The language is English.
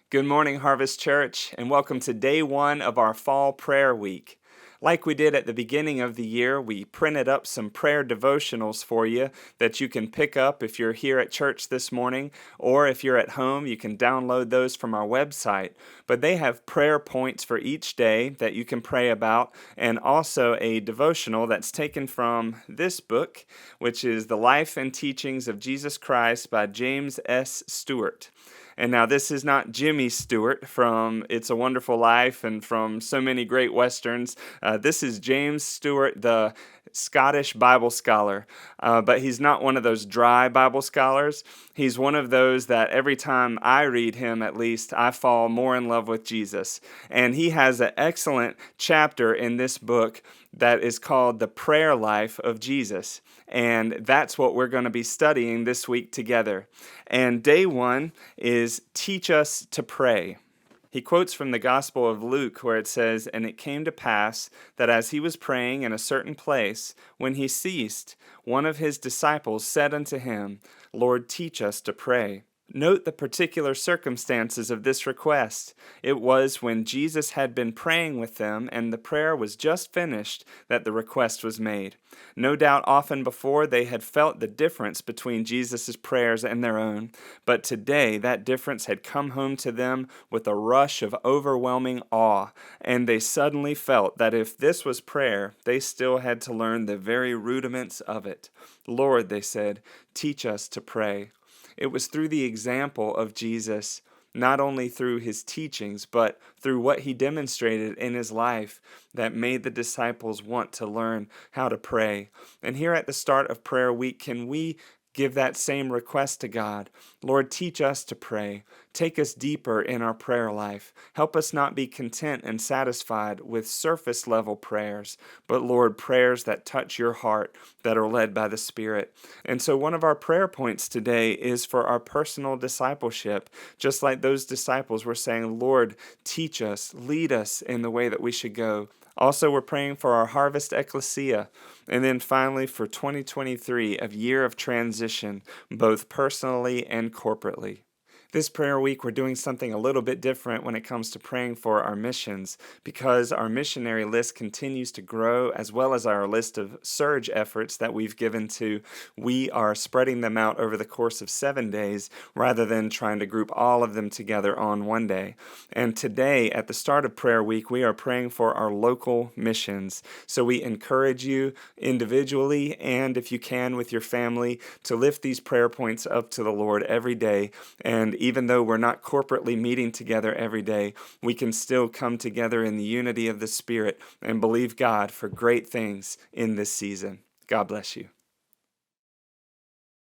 Good morning, Harvest Church, and welcome to day one of our fall prayer week. Like we did at the beginning of the year, we printed up some prayer devotionals for you that you can pick up if you're here at church this morning, or if you're at home, you can download those from our website. But they have prayer points for each day that you can pray about, and also a devotional that's taken from this book, which is The Life and Teachings of Jesus Christ by James S. Stewart. And now, this is not Jimmy Stewart from It's a Wonderful Life and from so many great Westerns. This is James Stewart, the Scottish Bible scholar. But he's not one of those dry Bible scholars. He's one of those that every time I read him, at least, I fall more in love with Jesus. And he has an excellent chapter in this book that is called The Prayer Life of Jesus. And that's what we're going to be studying this week together. And day one is Teach Us to Pray. He quotes from the Gospel of Luke where it says, "And it came to pass that as he was praying in a certain place, when he ceased, one of his disciples said unto him, Lord, teach us to pray." Note the particular circumstances of this request. It was when Jesus had been praying with them and the prayer was just finished that the request was made. No doubt often before they had felt the difference between Jesus' prayers and their own, but today that difference had come home to them with a rush of overwhelming awe, and they suddenly felt that if this was prayer, they still had to learn the very rudiments of it. Lord, they said, teach us to pray. It was through the example of Jesus, not only through his teachings, but through what he demonstrated in his life that made the disciples want to learn how to pray. And here at the start of prayer week, can we give that same request to God? Lord, teach us to pray. Take us deeper in our prayer life. Help us not be content and satisfied with surface level prayers, but Lord, prayers that touch your heart, that are led by the Spirit. And so one of our prayer points today is for our personal discipleship. Just like those disciples were saying, Lord, teach us, lead us in the way that we should go. Also, we're praying for our Harvest Ecclesia. And then finally, for 2023, a year of transition, both personally and corporately. This prayer week, we're doing something a little bit different when it comes to praying for our missions, because our missionary list continues to grow, as well as our list of surge efforts that we've given to. We are spreading them out over the course of 7 days, rather than trying to group all of them together on one day. And today, at the start of prayer week, we are praying for our local missions. So we encourage you individually, and if you can with your family, to lift these prayer points up to the Lord every day. And even though we're not corporately meeting together every day, we can still come together in the unity of the Spirit and believe God for great things in this season. God bless you.